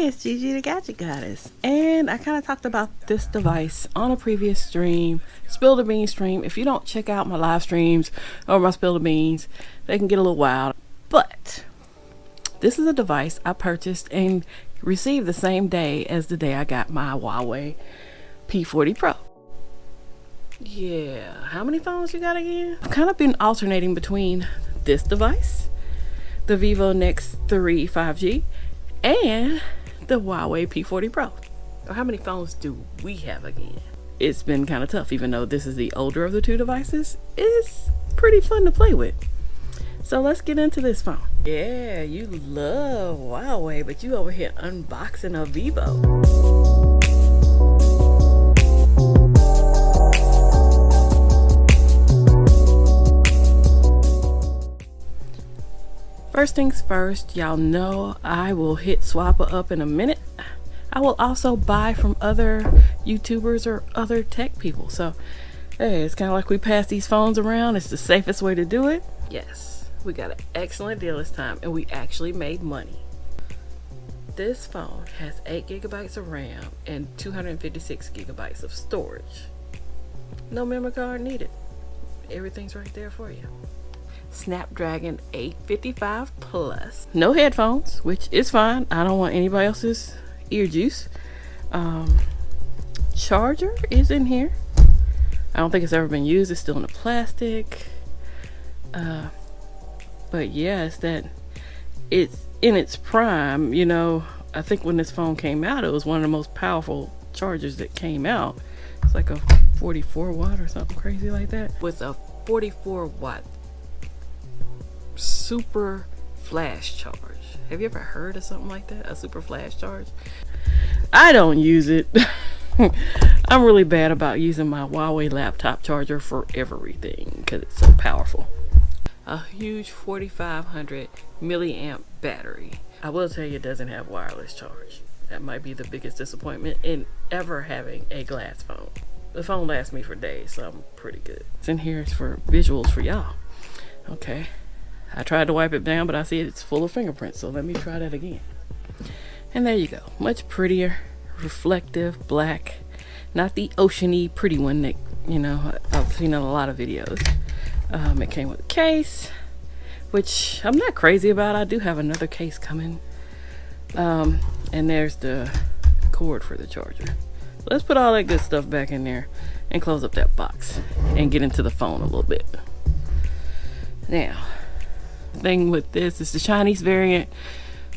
it's Gigi the Gadget Goddess, and I kind of talked about this device on a previous stream, Spill the Beans stream. If you don't check out my live streams or my Spill the Beans, they can get a little wild. But this is a device I purchased and received the same day as the day I got my Huawei P40 Pro. Yeah, how many phones you got again? I've kind of been alternating between this device, the Vivo Nex 3 5G, and the Huawei P40 Pro. So how many phones do we have again? It's been kind of tough, even though this is the older of the two devices. It's pretty fun to play with. So let's get into this phone. Yeah, you love Huawei, but you over here unboxing a Vivo. First things first, y'all know I will hit Swapper up in a minute. I will also buy from other YouTubers or other tech people. So, hey, it's kind of like we pass these phones around. It's the safest way to do it. Yes, we got an excellent deal this time, and we actually made money. This phone has 8 gigabytes of RAM and 256 gigabytes of storage. No memory card needed. Everything's right there for you. Snapdragon 855 plus. No headphones, which is fine. I don't want anybody else's ear juice. Charger is in here. I don't think it's ever been used. It's still in the plastic. But yeah, it's in its prime. You know, I think when this phone came out, it was one of the most powerful chargers that came out. It's like a 44 watt or something crazy like that, with a 44 watt super flash charge. Have you ever heard of something like that? A super flash charge? I don't use it. I'm really bad about using my Huawei laptop charger for everything because it's so powerful. A huge 4500 milliamp battery. I will tell you, it doesn't have wireless charge. That might be the biggest disappointment in ever having a glass phone. The phone lasts me for days, so I'm pretty good. It's in here for visuals for y'all. Okay. I tried to wipe it down, but I see it's full of fingerprints, so let me try that again. And there you go. Much prettier, reflective, black. Not the oceany pretty one that, you know, I've seen in a lot of videos. It came with a case, which I'm not crazy about. I do have another case coming. And there's the cord for the charger. Let's put all that good stuff back in there and close up that box and get into the phone a little bit. Now, thing with this is the Chinese variant,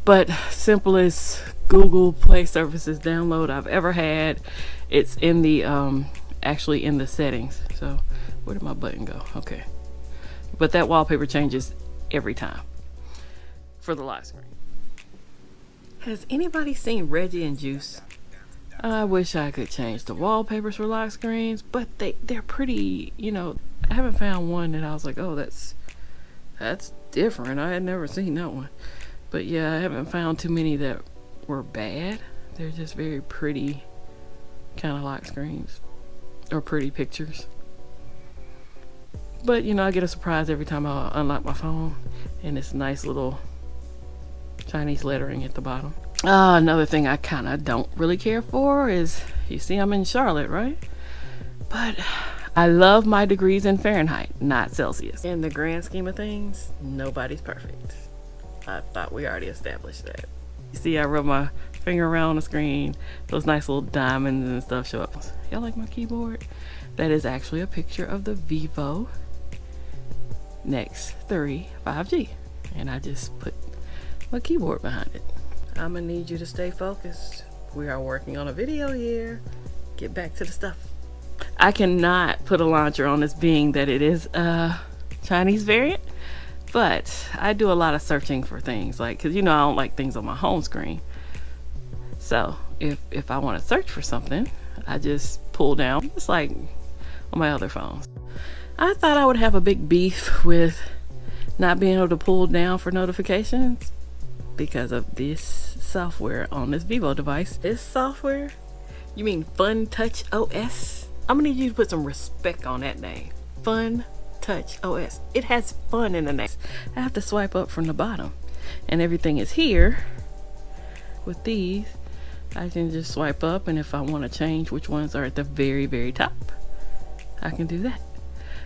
but simplest Google Play Services download I've ever had. It's in the actually in the settings. So where did my button go? Okay, but that wallpaper changes every time for the lock screen. Has anybody seen Reggie and Juice? I wish I could change the wallpapers for lock screens, but they're pretty, you know. I haven't found one that I was like, oh, that's different. I had never seen that one. But yeah, I haven't found too many that were bad. They're just very pretty kind of lock screens or pretty pictures. But you know, I get a surprise every time I unlock my phone, and it's nice little Chinese lettering at the bottom. Another thing I kind of don't really care for is, you see I'm in Charlotte, right? But I love my degrees in Fahrenheit, not Celsius. In the grand scheme of things, nobody's perfect. I thought we already established that. You see, I rub my finger around the screen, those nice little diamonds and stuff show up. Y'all like my keyboard? That is actually a picture of the Vivo Nex 3 5G. And I just put my keyboard behind it. I'm gonna need you to stay focused. We are working on a video here. Get back to the stuff. I cannot put a launcher on this, being that it is a Chinese variant, but I do a lot of searching for things, like, because you know I don't like things on my home screen. So if I want to search for something, I just pull down, just like on my other phones. I thought I would have a big beef with not being able to pull down for notifications because of this software on this Vivo device. This software? You mean Fun Touch OS? I'm gonna need you to put some respect on that name. Fun Touch OS. It has fun in the name. I have to swipe up from the bottom, and everything is here with these, I can just swipe up, and if I want to change which ones are at the very, very top, I can do that.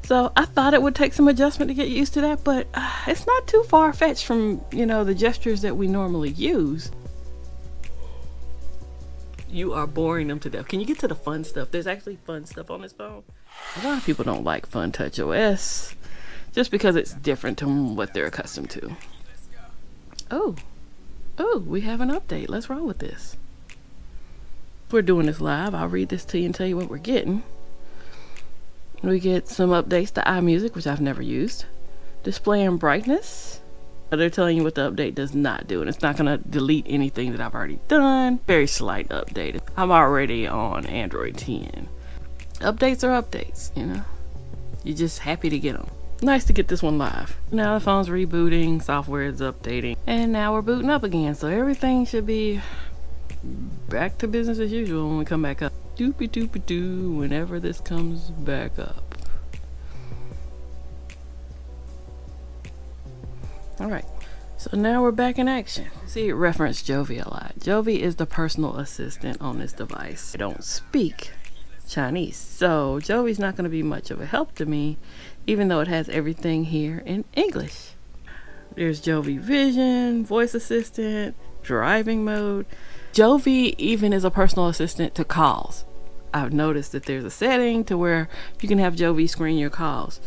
So I thought it would take some adjustment to get used to that, but it's not too far-fetched from, you know, the gestures that we normally use. You are boring them to death. Can you get to the fun stuff? There's actually fun stuff on this phone. A lot of people don't like Fun Touch OS just because it's different from what they're accustomed to. Oh, we have an update. Let's roll with this. We're doing this live. I'll read this to you and tell you what we're getting. We get some updates to iMusic, which I've never used. Display and brightness. They're telling you what the update does not do, and it's not going to delete anything that I've already done. Very slight update. I'm already on Android 10. Updates are updates, you know. You're just happy to get them. Nice to get this one live. Now the phone's rebooting, software is updating, and now we're booting up again, so everything should be back to business as usual when we come back up. Doopy doopy doo whenever this comes back up. Alright, so now we're back in action. See, it referenced Jovi a lot. Jovi is the personal assistant on this device. I don't speak Chinese, so Jovi's not going to be much of a help to me, even though it has everything here in English. There's Jovi Vision, voice assistant, driving mode. Jovi even is a personal assistant to calls. I've noticed that there's a setting to where you can have Jovi screen your calls.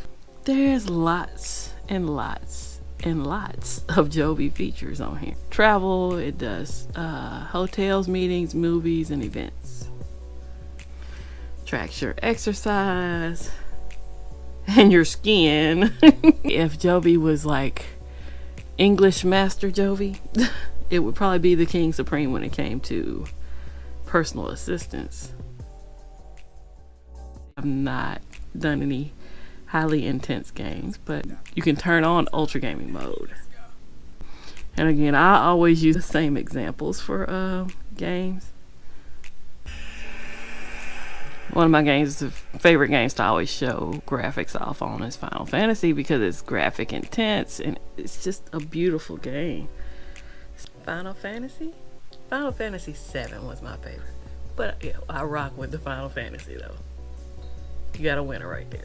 There's lots and lots and lots of Jovi features on here. Travel, it does hotels, meetings, movies, and events. Tracks your exercise and your skin. If Jovi was like English Master Jovi, it would probably be the King Supreme when it came to personal assistance. I've not done any highly intense games, but you can turn on ultra gaming mode. And again, I always use the same examples for games. One of my favorite games to always show graphics off on is Final Fantasy, because it's graphic intense and it's just a beautiful game. Final Fantasy 7 was my favorite, but yeah, I rock with the Final Fantasy though. You got a winner right there.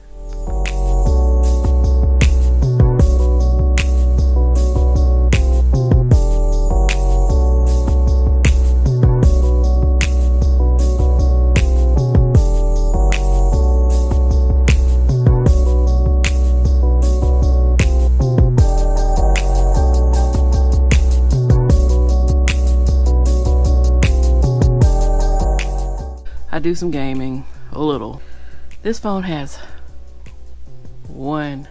I do some gaming, a little. This phone has one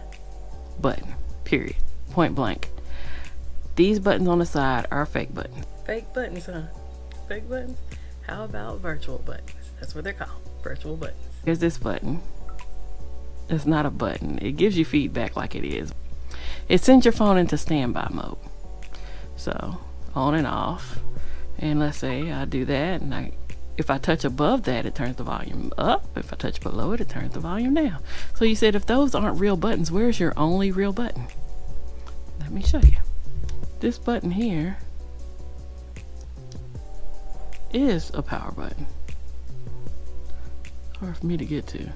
button, period, point blank. These buttons on the side are fake buttons. Fake buttons, huh? Fake buttons? How about virtual buttons? That's what they're called, virtual buttons. Here's this button. It's not a button. It gives you feedback like it is. It sends your phone into standby mode. So, on and off. And let's say I do that, and if I touch above that, it turns the volume up. If I touch below it, it turns the volume down. So you said, if those aren't real buttons, where's your only real button? Let me show you. This button here is a power button. Hard for me to get to.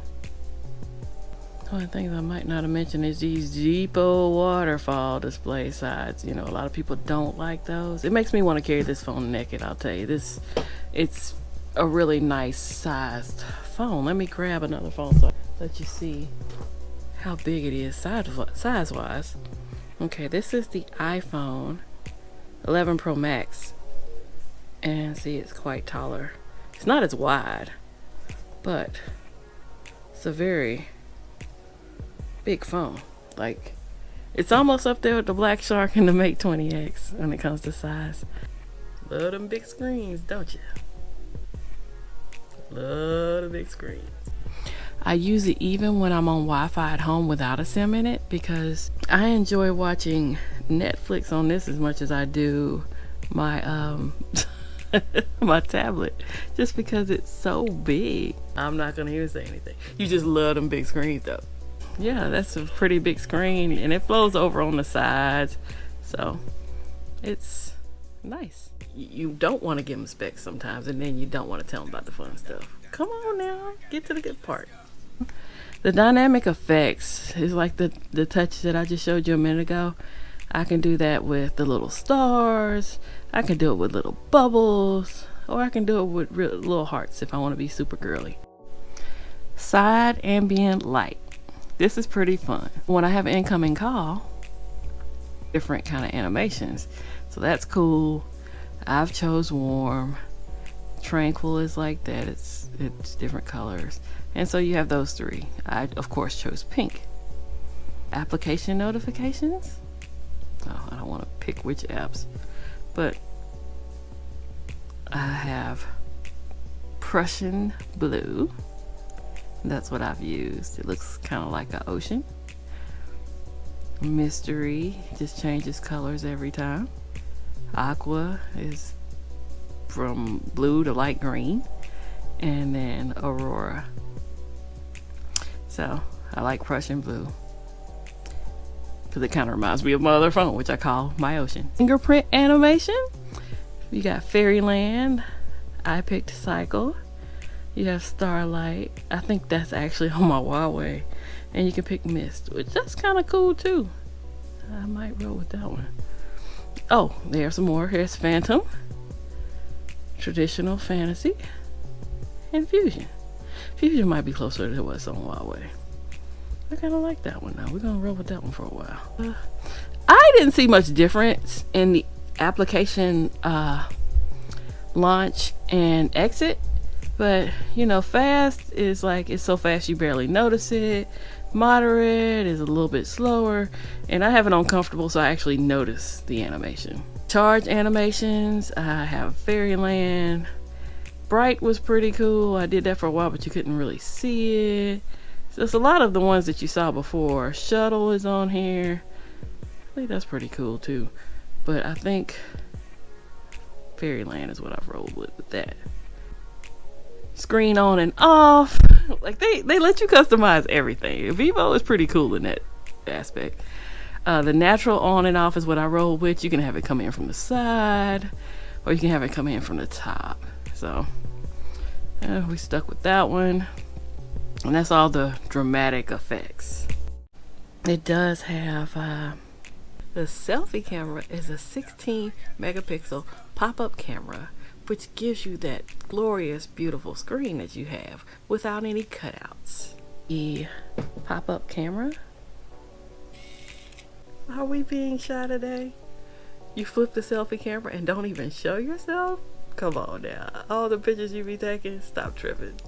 One of the things I might not have mentioned is these Depot waterfall display sides. You know, a lot of people don't like those. It makes me want to carry this phone naked, I'll tell you. It's a really nice sized phone. Let me grab another phone so I let you see how big it is size wise. Okay, this is the iPhone 11 Pro Max, and see, it's quite taller. It's not as wide, but it's a very big phone. Like, it's almost up there with the Black Shark and the Mate 20X when it comes to size. Love them big screens, don't you? Love the big screens. I use it even when I'm on Wi-Fi at home without a SIM in it, because I enjoy watching Netflix on this as much as I do my my tablet, just because it's so big. I'm not gonna even say anything. You just love them big screens though. Yeah, that's a pretty big screen, and it flows over on the sides, so it's nice. you don't want to give them specs sometimes, and then you don't want to tell them about the fun stuff. Come on now, get to the good part. The dynamic effects is like the touch that I just showed you a minute ago. I can do that with the little stars. I can do it with little bubbles, or I can do it with little hearts if I want to be super girly. Side ambient light. This is pretty fun. When I have an incoming call, different kind of animations. So that's cool. I've chose warm. Tranquil is like that. It's different colors. And so you have those three. I of course chose pink. Application notifications. Oh, I don't want to pick which apps, but I have Prussian blue. That's what I've used. It looks kind of like an ocean. Mystery just changes colors every time. Aqua is from blue to light green. And then Aurora. So I like Prussian blue because it kind of reminds me of my other phone, which I call my ocean. Fingerprint animation. You got Fairyland. I picked Cycle. You have Starlight. I think that's actually on my Huawei. And you can pick Mist, which that's kind of cool too. I might roll with that one. Oh, there's some more. Here's Phantom, Traditional Fantasy, and Fusion. Fusion might be closer to what's on Huawei. I kind of like that one now. We're going to roll with that one for a while. I didn't see much difference in the application launch and exit. But, you know, fast is like, it's so fast you barely notice it. Moderate is a little bit slower. And I have it on comfortable, so I actually notice the animation. Charge animations, I have Fairyland. Bright was pretty cool. I did that for a while, but you couldn't really see it. So it's a lot of the ones that you saw before. Shuttle is on here. I think that's pretty cool too. But I think Fairyland is what I've rolled with that. Screen on and off. Like they let you customize everything. Vivo is pretty cool in that aspect. The natural on and off is what I roll with. You can have it come in from the side, or you can have it come in from the top. So we stuck with that one. And that's all the dramatic effects. It does have the selfie camera is a 16 megapixel pop-up camera, which gives you that glorious, beautiful screen that you have without any cutouts. The pop-up camera. Are we being shy today? You flip the selfie camera and don't even show yourself? Come on now. All the pictures you be taking, stop tripping.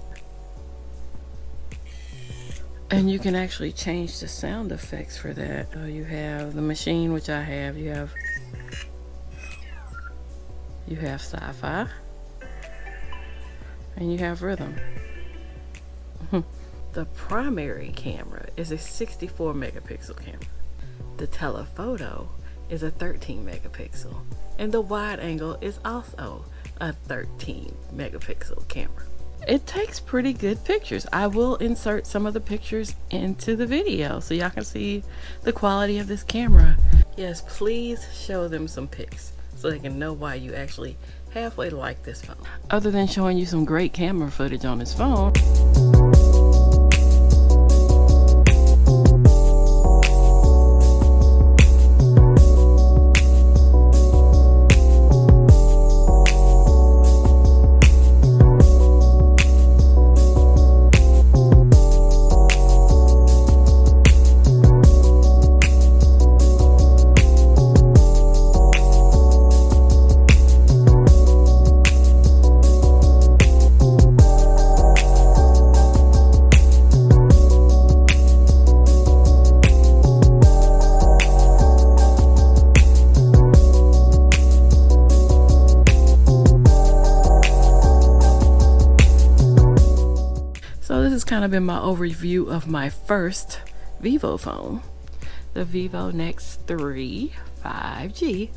And you can actually change the sound effects for that. You have the machine, which I have. You have sci-fi. And you have rhythm. The primary camera is a 64 megapixel camera. The telephoto is a 13 megapixel. And the wide angle is also a 13 megapixel camera. It takes pretty good pictures. I will insert some of the pictures into the video so y'all can see the quality of this camera. Yes, please show them some pics so they can know why you actually halfway like this phone. Other than showing you some great camera footage on this phone. Kind of been my overview of my first Vivo phone, the Vivo Nex 3 5G.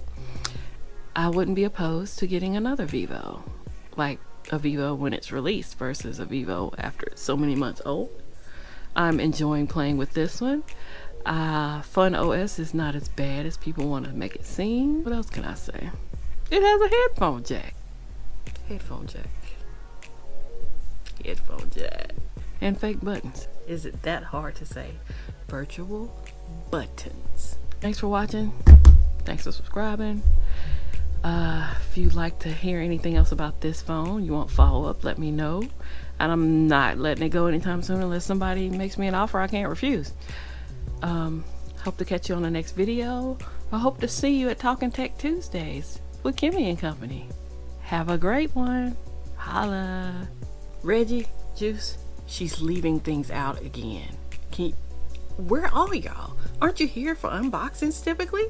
I wouldn't be opposed to getting another Vivo, like a Vivo when it's released versus a Vivo after it's so many months old. I'm enjoying playing with this one. Fun OS is not as bad as people want to make it seem. What else can I say? It has a headphone jack. Headphone jack. Headphone jack. And fake buttons. Is it that hard to say? Virtual buttons. Thanks for watching. Thanks for subscribing. If you'd like to hear anything else about this phone, you want follow up, let me know. And I'm not letting it go anytime soon unless somebody makes me an offer I can't refuse. Hope to catch you on the next video. I hope to see you at Talking Tech Tuesdays with Kimmy and Company. Have a great one. Holla. Reggie, Juice, she's leaving things out again. Where are y'all? Aren't you here for unboxings typically?